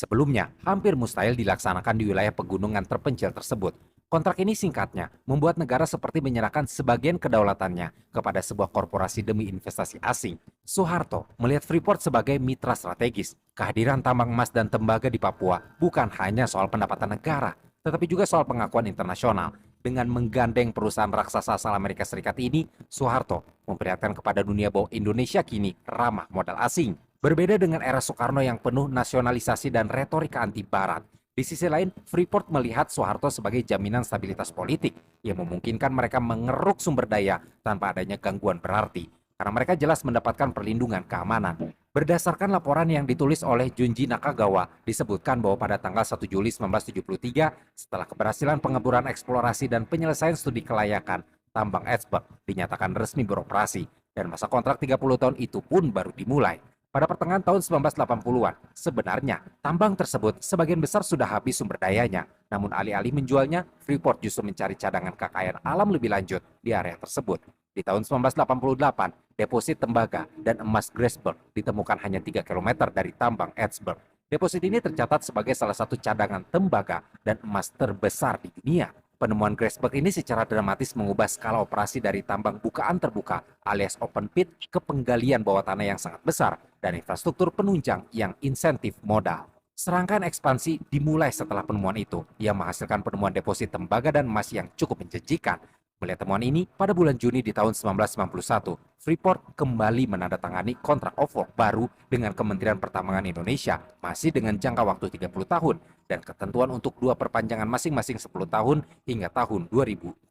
Sebelumnya, hampir mustahil dilaksanakan di wilayah pegunungan terpencil tersebut. Kontrak ini singkatnya membuat negara seperti menyerahkan sebagian kedaulatannya kepada sebuah korporasi demi investasi asing. Soeharto melihat Freeport sebagai mitra strategis. Kehadiran tambang emas dan tembaga di Papua bukan hanya soal pendapatan negara, tetapi juga soal pengakuan internasional. Dengan menggandeng perusahaan raksasa asal Amerika Serikat ini, Soeharto memperlihatkan kepada dunia bahwa Indonesia kini ramah modal asing. Berbeda dengan era Soekarno yang penuh nasionalisasi dan retorika anti Barat, di sisi lain, Freeport melihat Soeharto sebagai jaminan stabilitas politik yang memungkinkan mereka mengeruk sumber daya tanpa adanya gangguan berarti, karena mereka jelas mendapatkan perlindungan keamanan. Berdasarkan laporan yang ditulis oleh Junji Nakagawa, disebutkan bahwa pada tanggal 1 Juli 1973, setelah keberhasilan pengeburan eksplorasi dan penyelesaian studi kelayakan, tambang Edsberg dinyatakan resmi beroperasi, dan masa kontrak 30 tahun itu pun baru dimulai. Pada pertengahan tahun 1980-an, sebenarnya tambang tersebut sebagian besar sudah habis sumber dayanya. Namun alih-alih menjualnya, Freeport justru mencari cadangan kekayaan alam lebih lanjut di area tersebut. Di tahun 1988, deposit tembaga dan emas Grasberg ditemukan hanya 3 kilometer dari tambang Edsberg. Deposit ini tercatat sebagai salah satu cadangan tembaga dan emas terbesar di dunia. Penemuan Grasberg ini secara dramatis mengubah skala operasi dari tambang bukaan terbuka alias open pit ke penggalian bawah tanah yang sangat besar dan infrastruktur penunjang yang insentif modal. Serangkaian ekspansi dimulai setelah penemuan itu, yang menghasilkan penemuan deposit tembaga dan emas yang cukup menjanjikan. Melihat temuan ini, pada bulan Juni di tahun 1991, Freeport kembali menandatangani kontrak offtake baru dengan Kementerian Pertambangan Indonesia, masih dengan jangka waktu 30 tahun, dan ketentuan untuk 2 perpanjangan masing-masing 10 tahun hingga tahun 2041.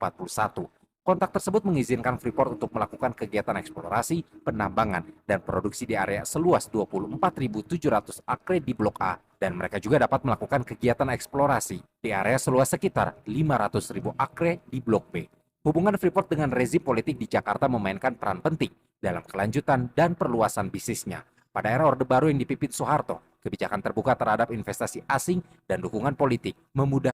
Kontrak tersebut mengizinkan Freeport untuk melakukan kegiatan eksplorasi, penambangan, dan produksi di area seluas 24.700 akre di Blok A, dan mereka juga dapat melakukan kegiatan eksplorasi di area seluas sekitar 500.000 akre di Blok B. Hubungan Freeport dengan rezim politik di Jakarta memainkan peran penting dalam kelanjutan dan perluasan bisnisnya. Pada era Orde Baru yang dipimpin Soeharto, kebijakan terbuka terhadap investasi asing dan dukungan politik memudahkan